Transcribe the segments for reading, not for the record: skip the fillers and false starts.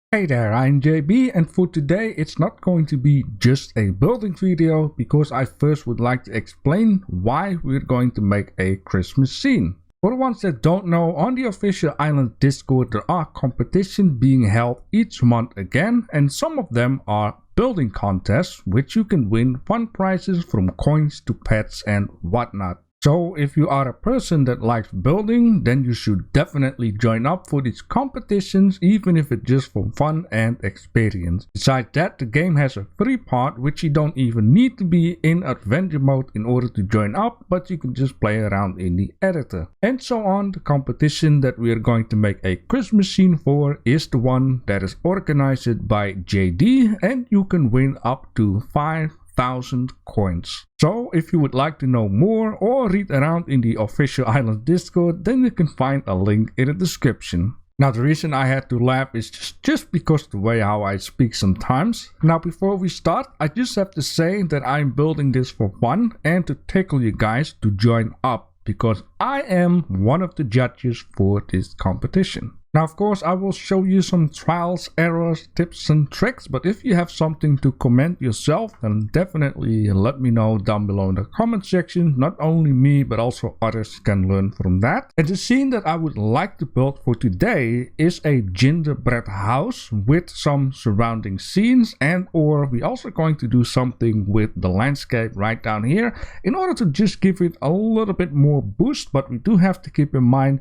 Hey there, I'm JB, and for today it's not going to be just a building video because I first would like to explain why we're going to make a Christmas scene. For the ones that don't know, on the official Ylands Discord there are competitions being held each month again, and some of them are building contests which you can win fun prizes from coins to pets and whatnot. So if you are a person that likes building, then you should definitely join up for these competitions, even if it's just for fun and experience. Besides that, the game has a free part which you don't even need to be in adventure mode in order to join up, but you can just play around in the editor. And so on, the competition that we are going to make a Christmas scene for is the one that is organized by JD, and you can win up to 5,000 coins. So if you would like to know more or read around in the official Ylands Discord, then you can find a link in the description. Now the reason I had to laugh is just because the way how I speak sometimes. Now before we start, I just have to say that I'm building this for fun and to tickle you guys to join up, because I am one of the judges for this competition. Now of course I will show you some trials, errors, tips and tricks, but if you have something to comment yourself, then definitely let me know down below in the comment section. Not only me but also others can learn from that. And the scene that I would like to build for today is a gingerbread house with some surrounding scenes, and or we also going to do something with the landscape right down here in order to just give it a little bit more boost. But we do have to keep in mind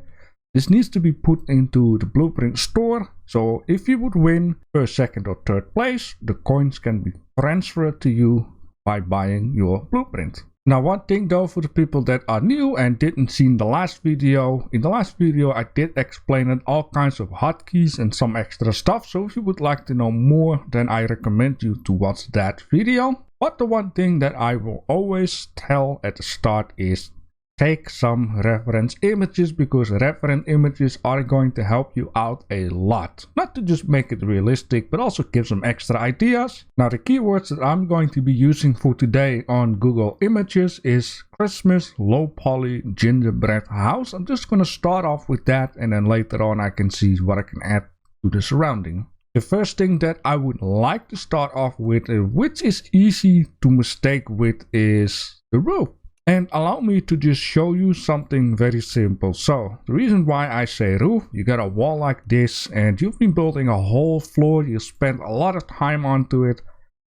this needs to be put into the blueprint store, so if you would win first, second or third place, the coins can be transferred to you by buying your blueprint. Now one thing though, for the people that are new and didn't see the last video, in the last video I did explain it, all kinds of hotkeys and some extra stuff, so if you would like to know more, then I recommend you to watch that video. But the one thing that I will always tell at the start is take some reference images, because reference images are going to help you out a lot. Not to just make it realistic, but also give some extra ideas. Now the keywords that I'm going to be using for today on Google Images is Christmas low poly gingerbread house. I'm just going to start off with that, and then later on I can see what I can add to the surrounding. The first thing that I would like to start off with, which is easy to mistake with, is the roof. And allow me to just show you something very simple. So the reason why I say roof, you got a wall like this and you've been building a whole floor, you spent a lot of time onto it,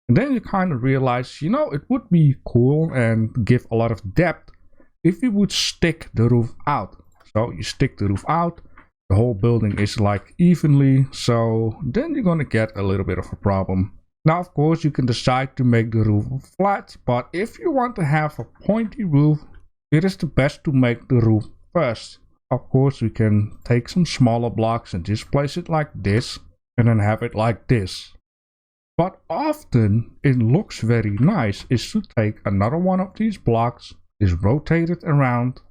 and then you kind of realize, you know, it would be cool and give a lot of depth if you would stick the roof out. So you stick the roof out, the whole building is like evenly, so then you're gonna get a little bit of a problem. Now of course you can decide to make the roof flat, but if you want to have a pointy roof, it is the best to make the roof first. Of course we can take some smaller blocks and just place it like this, and then have it like this. But often it looks very nice is to take another one of these blocks, is rotate it around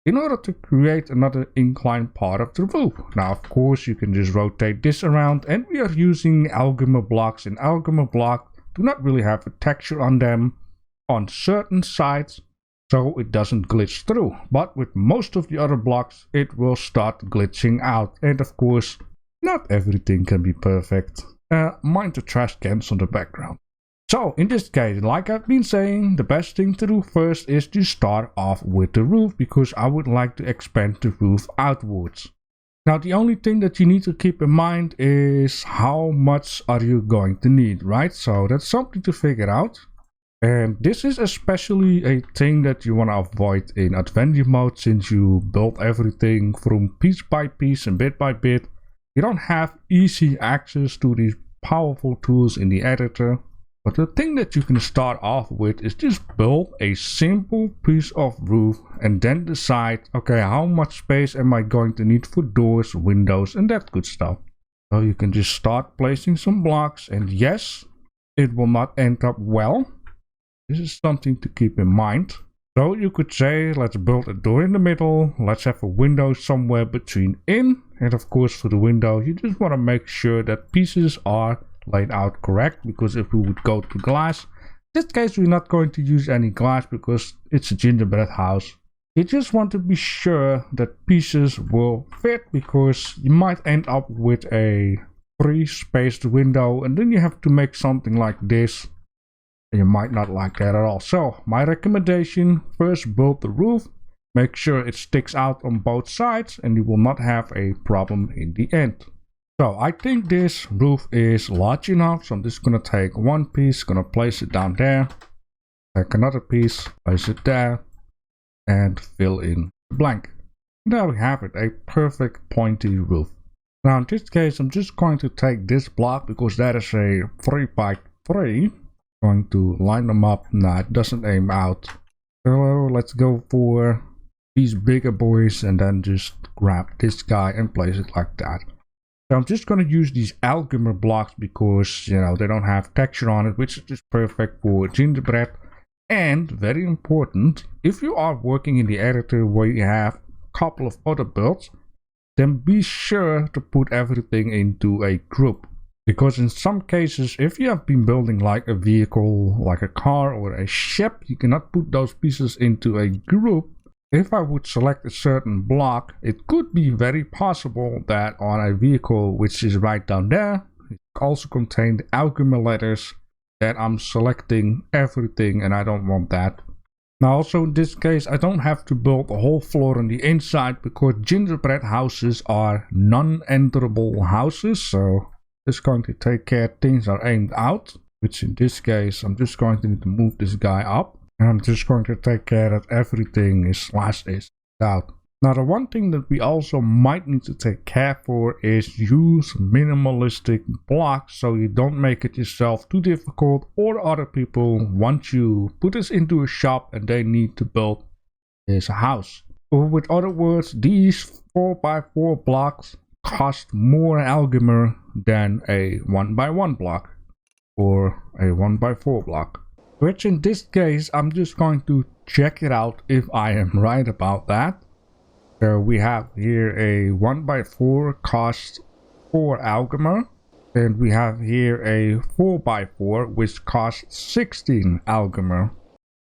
in order to create another inclined part of the roof. Now of course you can just rotate this around, and we are using algebra blocks, and algebra blocks do not really have a texture on them on certain sides, so it doesn't glitch through, but with most of the other blocks it will start glitching out. And of course not everything can be perfect. Mind the trash cans on the background. So in this case, like I've been saying, the best thing to do first is to start off with the roof, because I would like to expand the roof outwards. Now the only thing that you need to keep in mind is how much are you going to need, right? So that's something to figure out. And this is especially a thing that you want to avoid in adventure mode, since you build everything from piece by piece and bit by bit. You don't have easy access to these powerful tools in the editor. But the thing that you can start off with is just build a simple piece of roof and then decide, okay, how much space am I going to need for doors, windows and that good stuff. So you can just start placing some blocks, and yes, it will not end up well. This is something to keep in mind. So you could say, let's build a door in the middle, let's have a window somewhere between in, and of course for the window you just want to make sure that pieces are laid out correct, because if we would go to glass, in this case we're not going to use any glass because it's a gingerbread house. You just want to be sure that pieces will fit, because you might end up with a free spaced window, and then you have to make something like this. You might not like that at all. So my recommendation, first build the roof, make sure it sticks out on both sides, and you will not have a problem in the end. So I think this roof is large enough, so I'm just gonna take one piece, gonna place it down there, take another piece, place it there, and fill in the blank. And there we have it, a perfect pointy roof. Now in this case, I'm just going to take this block because that is a 3x3. Going to line them up. Nah, it doesn't aim out. So let's go for these bigger boys and then just grab this guy and place it like that. So I'm just going to use these algamer blocks because, you know, they don't have texture on it, which is perfect for gingerbread. And very important, if you are working in the editor where you have a couple of other builds, then be sure to put everything into a group. Because in some cases, if you have been building like a vehicle, like a car or a ship, you cannot put those pieces into a group. If I would select a certain block, it could be very possible that on a vehicle, which is right down there, it also contained algamer letters, that I'm selecting everything, and I don't want that. Now also in this case, I don't have to build a whole floor on the inside because gingerbread houses are non-enterable houses. So just going to take care things are aimed out, which in this case, I'm just going to need to move this guy up. And I'm just going to take care that everything is slashed out. Now the one thing that we also might need to take care for is use minimalistic blocks so you don't make it yourself too difficult or other people once you put this into a shop and they need to build this house. Or with other words, these 4x4 blocks cost more algamer than a 1x1 block or a 1x4 block. Which in this case, I'm just going to check it out if I am right about that. So we have here a 1x4 costs 4 algamer. And we have here a 4x4 which costs 16 algamer.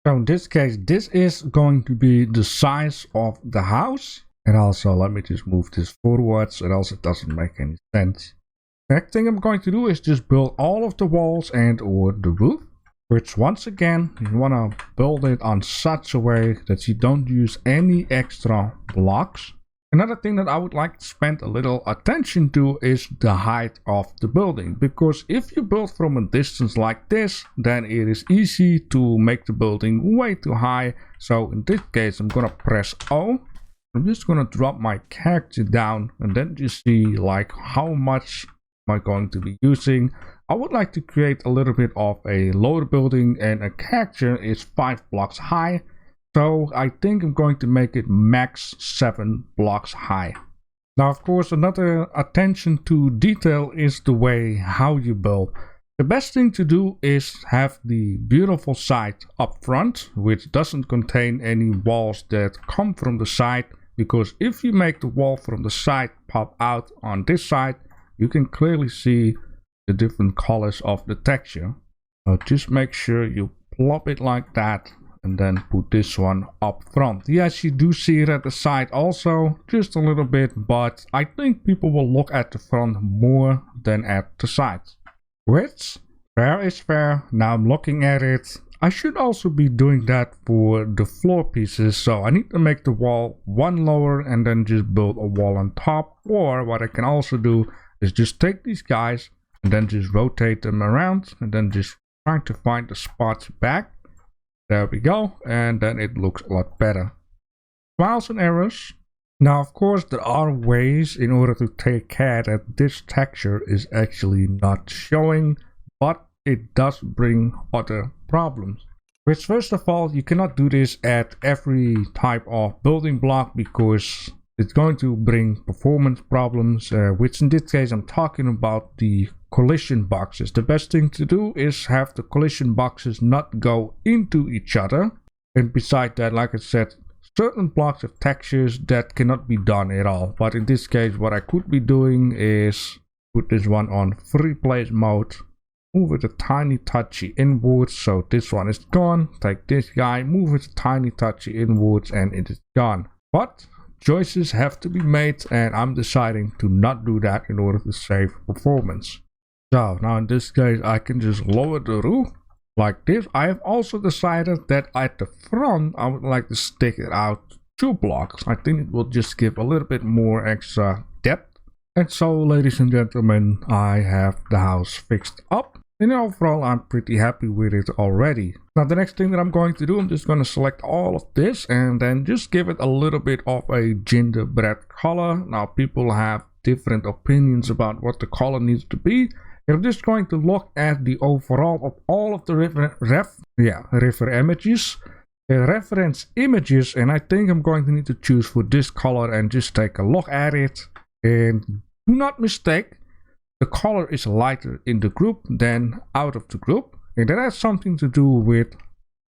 So in this case, this is going to be the size of the house. And also, let me just move this forwards, or else it doesn't make any sense. Next thing I'm going to do is just build all of the walls and or the roof. Which once again, you want to build it on such a way that you don't use any extra blocks. Another thing that I would like to spend a little attention to is the height of the building. Because if you build from a distance like this, then it is easy to make the building way too high. So in this case, I'm going to press O. I'm just going to drop my character down and then you see like how much am I going to be using. I would like to create a little bit of a lower building and a character is 5 blocks high. So I think I'm going to make it max 7 blocks high. Now of course another attention to detail is the way how you build. The best thing to do is have the beautiful side up front, which doesn't contain any walls that come from the side. Because if you make the wall from the side pop out on this side, you can clearly see the different colors of the texture. So just make sure you plop it like that and then put this one up front. Yes, you do see it at the side also, just a little bit, but I think people will look at the front more than at the sides. Which, fair is fair. Now I'm looking at it. I should also be doing that for the floor pieces, so I need to make the wall one lower and then just build a wall on top. Or what I can also do is just take these guys and then just rotate them around and then just trying to find the spots back. There we go, and then it looks a lot better. Trials and errors. Now of course there are ways in order to take care that this texture is actually not showing, but it does bring other problems. Which first of all, you cannot do this at every type of building block because it's going to bring performance problems, which in this case I'm talking about the collision boxes. The best thing to do is have the collision boxes not go into each other. And beside that, like I said, certain blocks of textures that cannot be done at all. But in this case, what I could be doing is put this one on free place mode, move it a tiny touchy inwards, so this one is gone. Take this guy, move it a tiny touchy inwards, and it is gone. But choices have to be made, and I'm deciding to not do that in order to save performance. So now in this case I can just lower the roof like this. I have also decided that at the front I would like to stick it out 2 blocks. I think it will just give a little bit more extra depth. And so, ladies and gentlemen, I have the house fixed up. And overall, I'm pretty happy with it already. Now, the next thing that I'm going to do, I'm just going to select all of this and then just give it a little bit of a gingerbread color. Now, people have different opinions about what the color needs to be. And I'm just going to look at the overall of all of the reference images, and I think I'm going to need to choose for this color and just take a look at it. And do not mistake, the color is lighter in the group than out of the group, and that has something to do with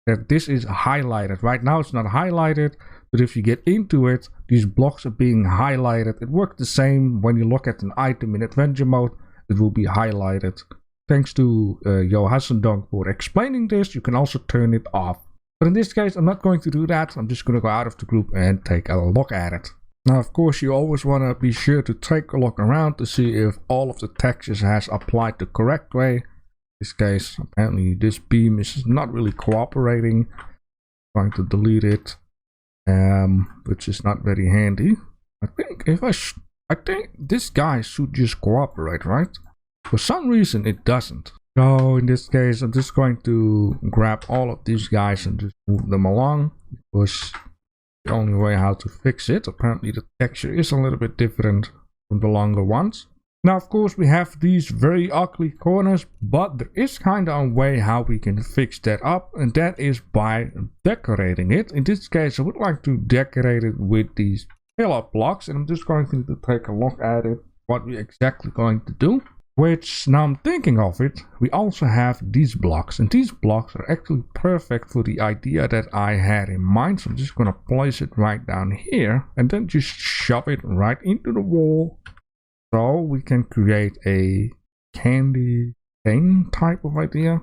that this is highlighted. Right now it's not highlighted, but if you get into it, these blocks are being highlighted. It works the same when you look at an item in adventure mode, it will be highlighted. Thanks to Johassendonk for explaining this. You can also turn it off, but in this case I'm not going to do that. I'm just going to go out of the group and take a look at it. Now, of course, you always want to be sure to take a look around to see if all of the textures has applied the correct way. In this case, apparently this beam is not really cooperating. I'm going to delete it, which is not very handy. I think this guy should just cooperate, right? For some reason it doesn't. So in this case, I'm just going to grab all of these guys and just move them along, because the only way how to fix it. Apparently the texture is a little bit different from the longer ones. Now, of course, we have these very ugly corners, but there is kind of a way how we can fix that up, and that is by decorating it. In this case, I would like to decorate it with these pillar blocks, and I'm just going to take a look at it, what we're exactly going to do. Which, now I'm thinking of it, we also have these blocks, and these blocks are actually perfect for the idea that I had in mind. So I'm just going to place it right down here and then just shove it right into the wall, so we can create a candy cane type of idea.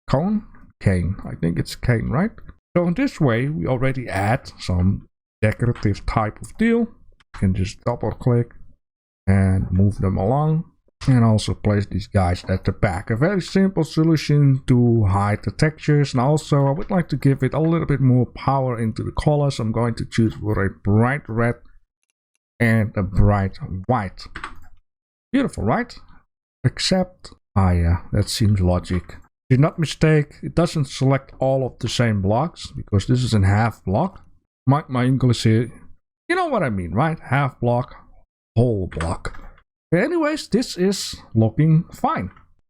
Cone? Cane. I think it's cane, right? So in this way we already add some decorative type of deal. You can just double click and move them along. And also place these guys at the back. A very simple solution to hide the textures. And also I would like to give it a little bit more power into the colors. I'm going to choose for a bright red and a bright white. Beautiful, right? Except, yeah, that seems logic. Do not mistake, it doesn't select all of the same blocks, because this is a half block. My English here, you know what I mean, right? Half block, whole block. Anyways, this is looking fine.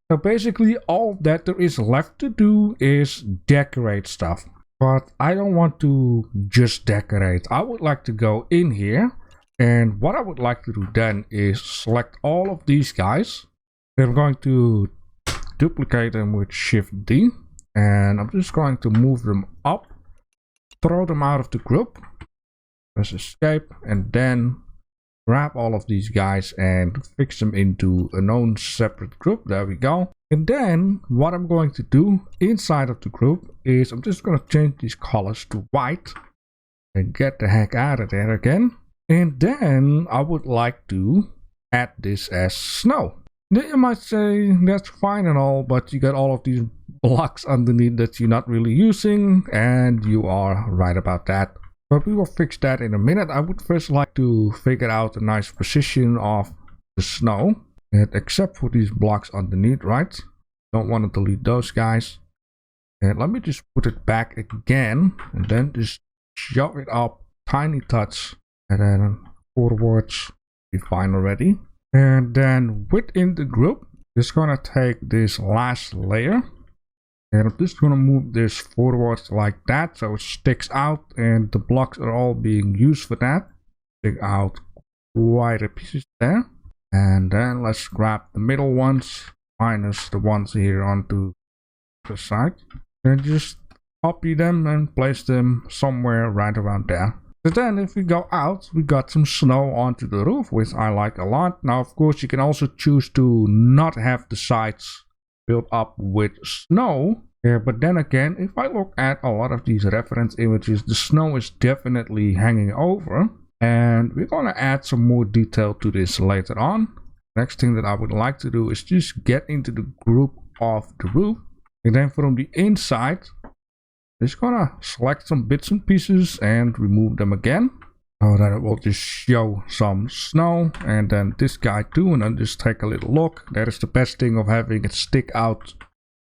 So basically all that there is left to do is decorate stuff. But I don't want to just decorate. I would like to go in here, and what I would like to do then is select all of these guys. I'm going to duplicate them with Shift D, and I'm just going to move them up, throw them out of the group, press escape, and then grab all of these guys and fix them into a known separate group. There we go. And then what I'm going to do inside of the group is I'm just going to change these colors to white and get the heck out of there again. And then I would like to add this as snow. Then you might say that's fine and all, but you got all of these blocks underneath that you're not really using, and you are right about that. But we will fix that in a minute. I would first like to figure out a nice position of the snow. And except for these blocks underneath, right? Don't want to delete those guys. And let me just put it back again. And then just shove it up. Tiny touch. And then forwards. Be fine already. And then within the group, just gonna take this last layer. And I'm just going to move this forwards like that, so it sticks out, and the blocks are all being used for that. Stick out quite a pieces there. And then let's grab the middle ones, minus the ones here onto the side. And just copy them and place them somewhere right around there. So then if we go out, we got some snow onto the roof, which I like a lot. Now, of course, you can also choose to not have the sides built up with snow. But then again, if I look at a lot of these reference images, the snow is definitely hanging over. And we're going to add some more detail to this later on. Next thing that I would like to do is just get into the group of the roof. And then from the inside, just gonna select some bits and pieces and remove them again. So that it will just show some snow, and then this guy too, and then just take a little look. That is the best thing of having it stick out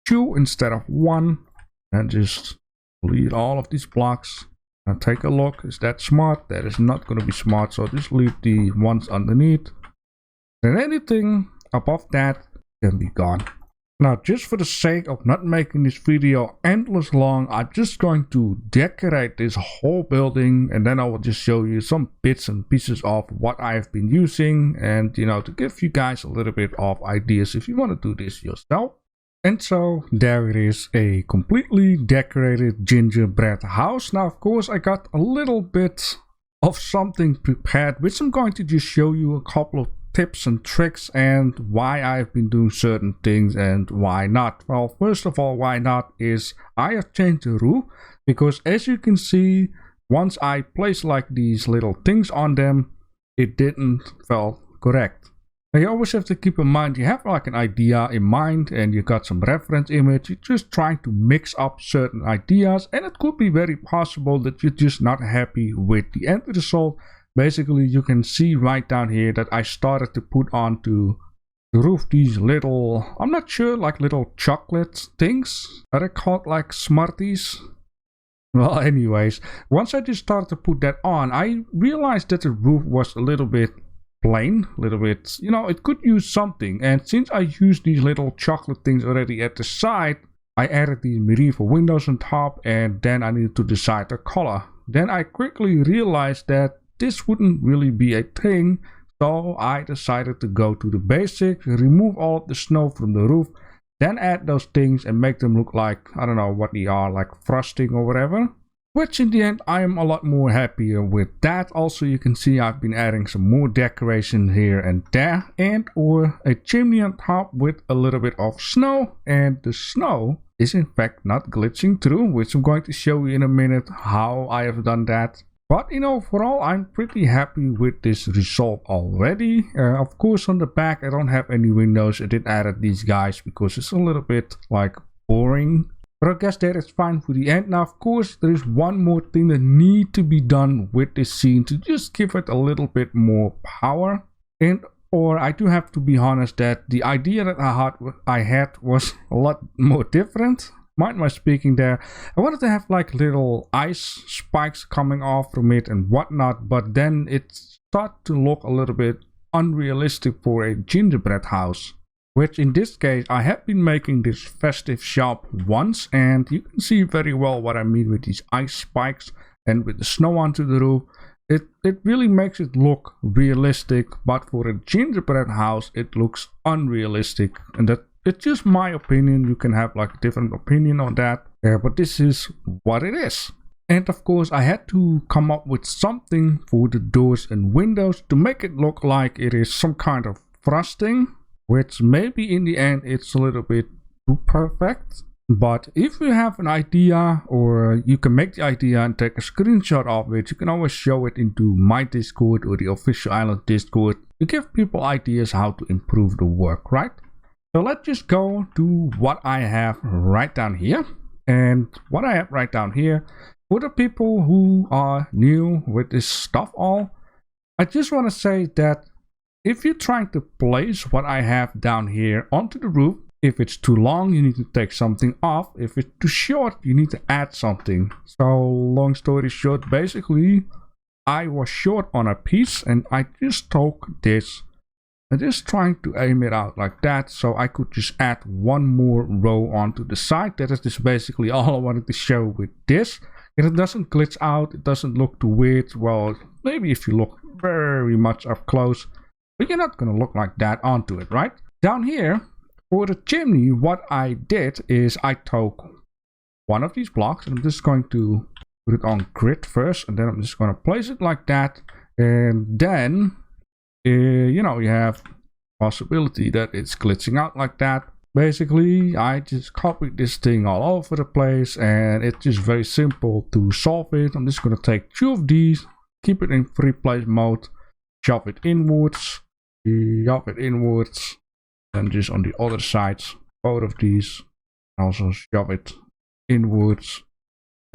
2 instead of 1. And just delete all of these blocks and take a look. Is that smart? That is not going to be smart, so just leave the ones underneath. And anything above that can be gone. Now, just for the sake of not making this video endless long, I'm just going to decorate this whole building, and then I will just show you some bits and pieces of what I've been using, and you know, to give you guys a little bit of ideas if you want to do this yourself. And so there it is, a completely decorated gingerbread house. Now, of course, I got a little bit of something prepared, which I'm going to just show you a couple of tips and tricks and why I've been doing certain things and why not. Well, first of all, why not is I have changed the roof, because as you can see, once I place like these little things on them, it didn't feel correct. Now, you always have to keep in mind, you have like an idea in mind and you got some reference image. You're just trying to mix up certain ideas, and it could be very possible that you're just not happy with the end result. Basically, you can see right down here that I started to put onto the roof these little, I'm not sure, like little chocolate things. Are they called like Smarties? Well, anyways, once I just started to put that on, I realized that the roof was a little bit plain, a little bit, you know, it could use something. And since I used these little chocolate things already at the side, I added these medieval windows on top, and then I needed to decide the color. Then I quickly realized that this wouldn't really be a thing, so I decided to go to the basics, remove all of the snow from the roof, then add those things and make them look like, I don't know what they are, like frosting or whatever. Which in the end, I am a lot more happier with that. Also, you can see I've been adding some more decoration here and there, and or a chimney on top with a little bit of snow, and the snow is in fact not glitching through, which I'm going to show you in a minute how I have done that. But you know, overall, I'm pretty happy with this result already. Of course, on the back, I don't have any windows. I did add these guys because it's a little bit like boring. But I guess that is fine for the end. Now, of course, there is one more thing that needs to be done with this scene to just give it a little bit more power. And or I do have to be honest that the idea that I had was a lot more different. Mind my speaking there. I wanted to have like little ice spikes coming off from it and whatnot, but then it started to look a little bit unrealistic for a gingerbread house. Which in this case, I have been making this festive shop once, and you can see very well what I mean with these ice spikes and with the snow onto the roof. It really makes it look realistic, but for a gingerbread house, it looks unrealistic, and that it's just my opinion. You can have like a different opinion on that, but this is what it is. And of course, I had to come up with something for the doors and windows to make it look like it is some kind of frosting, which maybe in the end it's a little bit too perfect. But if you have an idea, or you can make the idea and take a screenshot of it, you can always show it into my Discord or the official Ylands Discord to give people ideas how to improve the work, right? So let's just go to what I have right down here. And what I have right down here, for the people who are new with this stuff all, I just want to say that if you're trying to place what I have down here onto the roof, if it's too long, you need to take something off. If it's too short, you need to add something. So long story short, basically, I was short on a piece and I just took this. I'm just trying to aim it out like that, so I could just add one more row onto the side. That is just basically all I wanted to show with this. And it doesn't glitch out, it doesn't look too weird. Well, maybe if you look very much up close, but you're not going to look like that onto it, right? Down here, for the chimney, what I did is I took one of these blocks, and I'm just going to put it on grid first, and then I'm just going to place it like that. And then you know, you have possibility that it's glitching out like that. Basically, I just copied this thing all over the place, and it's just very simple to solve it. I'm just going to take 2 of these, keep it in free place mode, shove it inwards, and just on the other sides, both of these, also shove it inwards,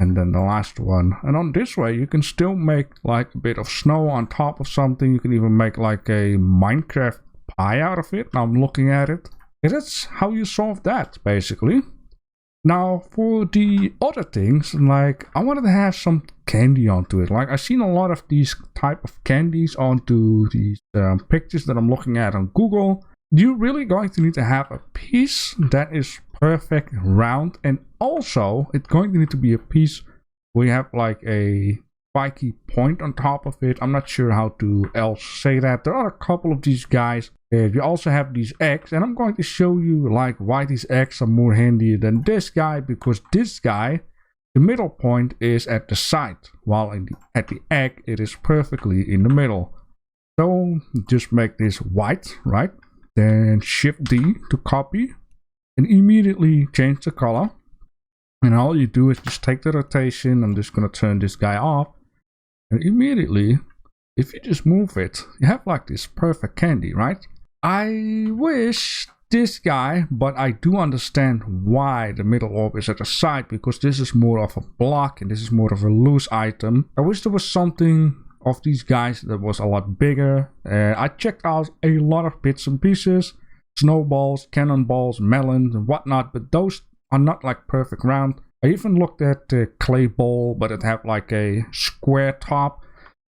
and then the last one. And on this way you can still make like a bit of snow on top of something. You can even make like a Minecraft pie out of it. Now I'm looking at it, and that's how you solve that basically. Now for the other things, like I wanted to have some candy onto it. Like I've seen a lot of these type of candies onto these pictures that I'm looking at on Google. You're really going to need to have a piece that is perfect round, and also it's going to need to be a piece where you have like a spiky point on top of it. I'm not sure how to else say that. There are a couple of these guys. You also have these eggs, and I'm going to show you like why these eggs are more handy than this guy, because this guy, the middle point is at the side, while at the egg it is perfectly in the middle. So just make this white, right? Then Shift D to copy, and immediately change the color. And all you do is just take the rotation. I'm just going to turn this guy off, and immediately, if you just move it, you have like this perfect candy, right? I wish this guy, but I do understand why the middle orb is at the side, because this is more of a block and this is more of a loose item. I wish there was something of these guys that was a lot bigger. I checked out a lot of bits and pieces, snowballs, cannonballs, melons and whatnot, but those are not like perfect round. I even looked at the clay ball, but it had like a square top.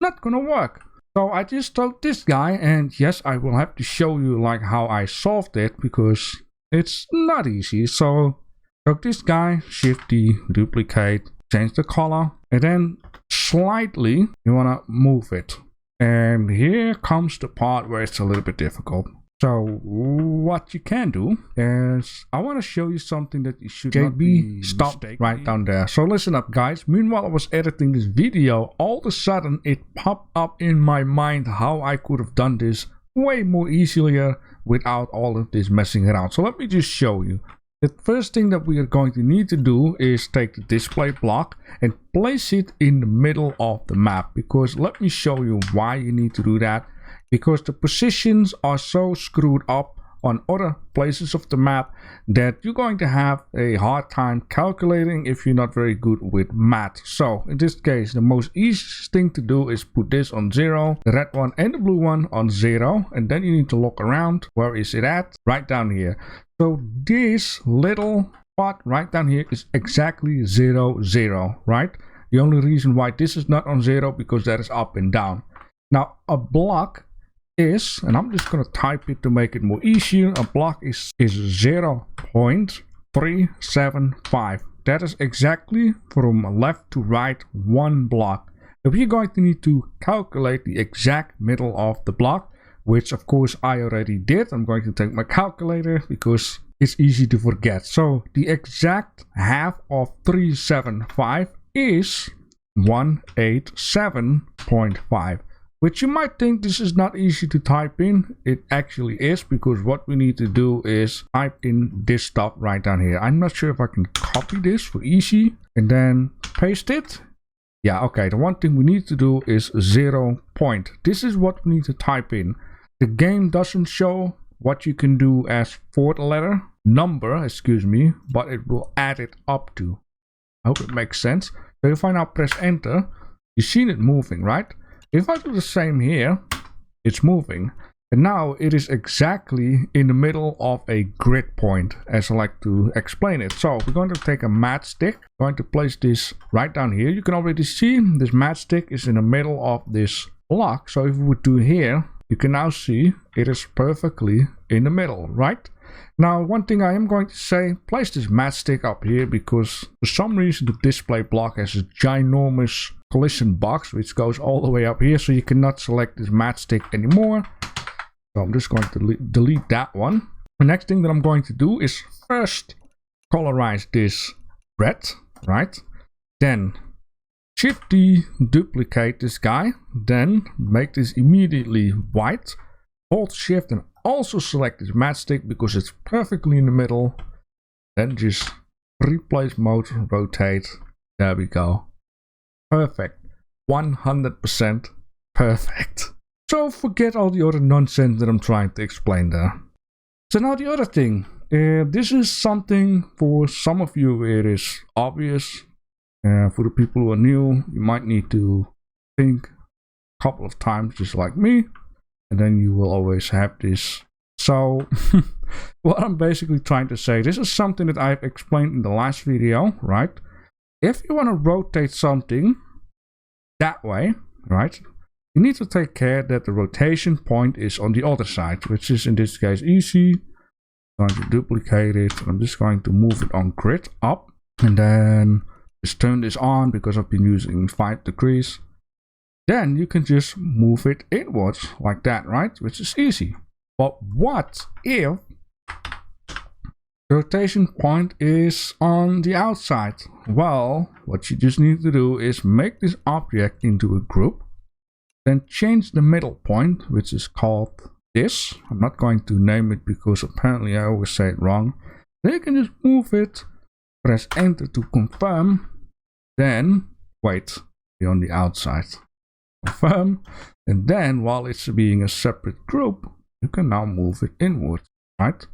Not gonna work. So I just took this guy, and yes, I will have to show you like how I solved it, because it's not easy. So took this guy, Shift D, duplicate, change the color, and then slightly you want to move it. And here comes the part where it's a little bit difficult. So what you can do is, I want to show you something that you should not be stopped right down there. So listen up guys. Meanwhile I was editing this video, all of a sudden it popped up in my mind how I could have done this way more easier without all of this messing around. So let me just show you. The first thing that we are going to need to do is take the display block and place it in the middle of the map, because let me show you why you need to do that. Because the positions are so screwed up on other places of the map that you're going to have a hard time calculating if you're not very good with math. So in this case, the most easiest thing to do is put this on 0, the red one and the blue one on 0, and then you need to look around. Where is it at? Right down here. So this little spot right down here is exactly 0, 0, right? The only reason why this is not on 0 because that is up and down. Now a block is, and I'm just going to type it to make it more easier, a block is 0.375. That is exactly from left to right one block. If you're going to need to calculate the exact middle of the block, which of course I already did, I'm going to take my calculator because it's easy to forget. So the exact half of 375 is 187.5. Which you might think this is not easy to type in. It actually is, because what we need to do is type in this stuff right down here. I'm not sure if I can copy this for easy and then paste it. Yeah, okay. The one thing we need to do is 0 point. This is what we need to type in. The game doesn't show what you can do as fourth letter number, excuse me, but it will add it up to. I hope it makes sense. So if I now press enter, you've seen it moving, right? If I do the same here, it's moving. And now it is exactly in the middle of a grid point, as I like to explain it. So we're going to take a matchstick, going to place this right down here. You can already see this matchstick is in the middle of this block. So if we would do here, you can now see it is perfectly in the middle, right? Now, one thing I am going to say, place this matchstick up here, because for some reason the display block has a ginormous collision box which goes all the way up here, so you cannot select this matchstick anymore. So I'm just going to delete that one. The next thing that I'm going to do is first colorize this red, right? Then Shift D, duplicate this guy, then make this immediately white. Hold Shift and also select this matchstick because it's perfectly in the middle. Then just replace mode, rotate. There we go. Perfect. 100% perfect. So forget all the other nonsense that I'm trying to explain there. So now the other thing, this is something for some of you it is obvious. For the people who are new, you might need to think a couple of times just like me, and then you will always have this. So what I'm basically trying to say, this is something that I've explained in the last video, right? If you want to rotate something that way, right, you need to take care that the rotation point is on the other side, which is in this case easy. I'm going to duplicate it. I'm just going to move it on grid up, and then just turn this on because I've been using 5 degrees. Then you can just move it inwards like that, right? Which is easy. But what if the rotation point is on the outside? Well, what you just need to do is make this object into a group, then change the middle point, which is called this. I'm not going to name it because apparently I always say it wrong. Then you can just move it, press enter to confirm, then wait, be on the outside. Confirm, and then while it's being a separate group, you can now move it inwards, right?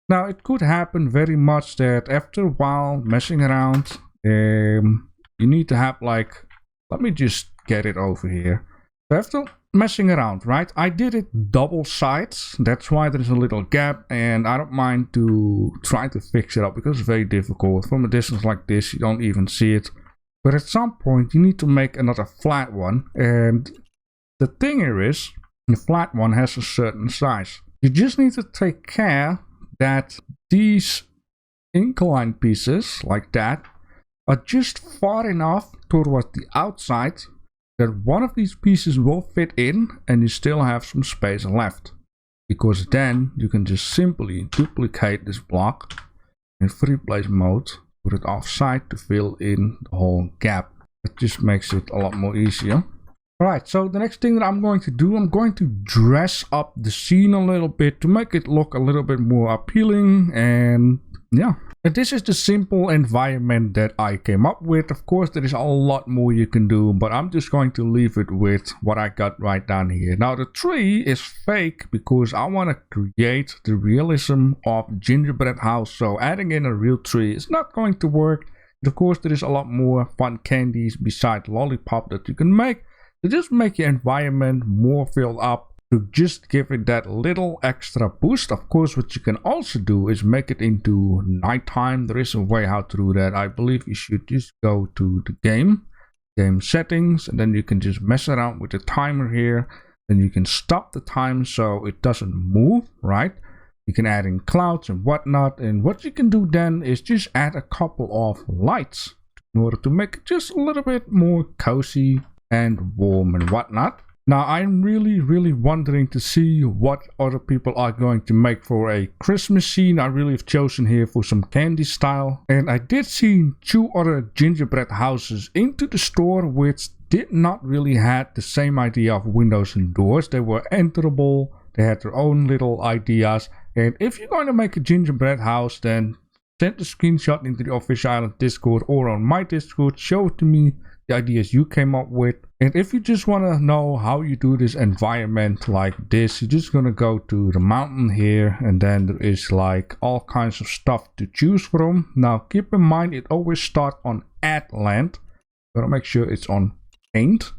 Now it could happen very much that after a while messing around, you need to have like, let me just get it over here. So after messing around, right, I did it double sides, that's why there's a little gap, and I don't mind to try to fix it up because it's very difficult. From a distance like this you don't even see it, but at some point you need to make another flat one, and the thing here is the flat one has a certain size. You just need to take care that these inclined pieces like that are just far enough towards the outside that one of these pieces will fit in and you still have some space left, because then you can just simply duplicate this block in free place mode, put it offside to fill in the whole gap. It just makes it a lot more easier. Alright, so the next thing that I'm going to do, I'm going to dress up the scene a little bit to make it look a little bit more appealing, and yeah. And this is the simple environment that I came up with. Of course, there is a lot more you can do, but I'm just going to leave it with what I got right down here. Now, the tree is fake because I want to create the realism of gingerbread house. So adding in a real tree is not going to work. And of course, there is a lot more fun candies beside lollipop that you can make to just make your environment more filled up, to just give it that little extra boost. Of course, what you can also do is make it into nighttime. There is a way how to do that. I believe you should just go to the game settings, and then you can just mess around with the timer here. Then you can stop the time so it doesn't move, right? You can add in clouds and whatnot, and what you can do then is just add a couple of lights in order to make it just a little bit more cozy and warm and whatnot. Now I'm really wondering to see what other people are going to make for a Christmas scene. I really have chosen here for some candy style, and I did see 2 other gingerbread houses into the store which did not really have the same idea of windows and doors. They were enterable, they had their own little ideas, and if you're going to make a gingerbread house, then send the screenshot into the official Ylands Discord or on my Discord. Show it to me, the ideas you came up with. And if you just want to know how you do this environment like this, you're just going to go to the mountain here, and then there is like all kinds of stuff to choose from. Now keep in mind it always starts on add land. Gotta make sure it's on paint.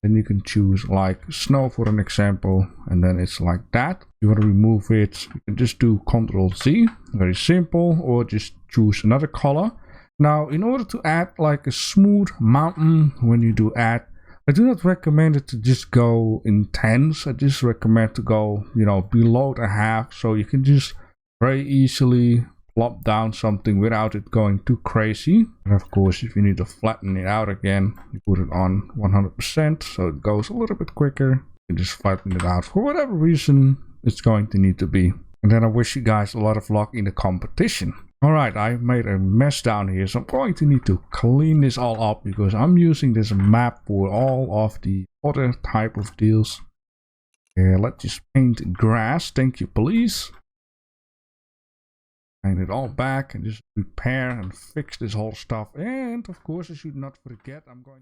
Then you can choose like snow for an example, and then it's like that. If you want to remove it, you can just do Ctrl-Z, very simple, or just choose another color. Now in order to add like a smooth mountain, when you do add, I do not recommend it to just go intense. I just recommend to go, you know, below the half, so you can just very easily plop down something without it going too crazy. And of course, if you need to flatten it out again, you put it on 100% so it goes a little bit quicker. You just flatten it out for whatever reason it's going to need to be. And then I wish you guys a lot of luck in the competition. Alright, I made a mess down here, so I'm going to need to clean this all up because I'm using this map for all of the other type of deals. Let's just paint grass, thank you please. Paint it all back and just repair and fix this whole stuff. And of course, I should not forget, I'm going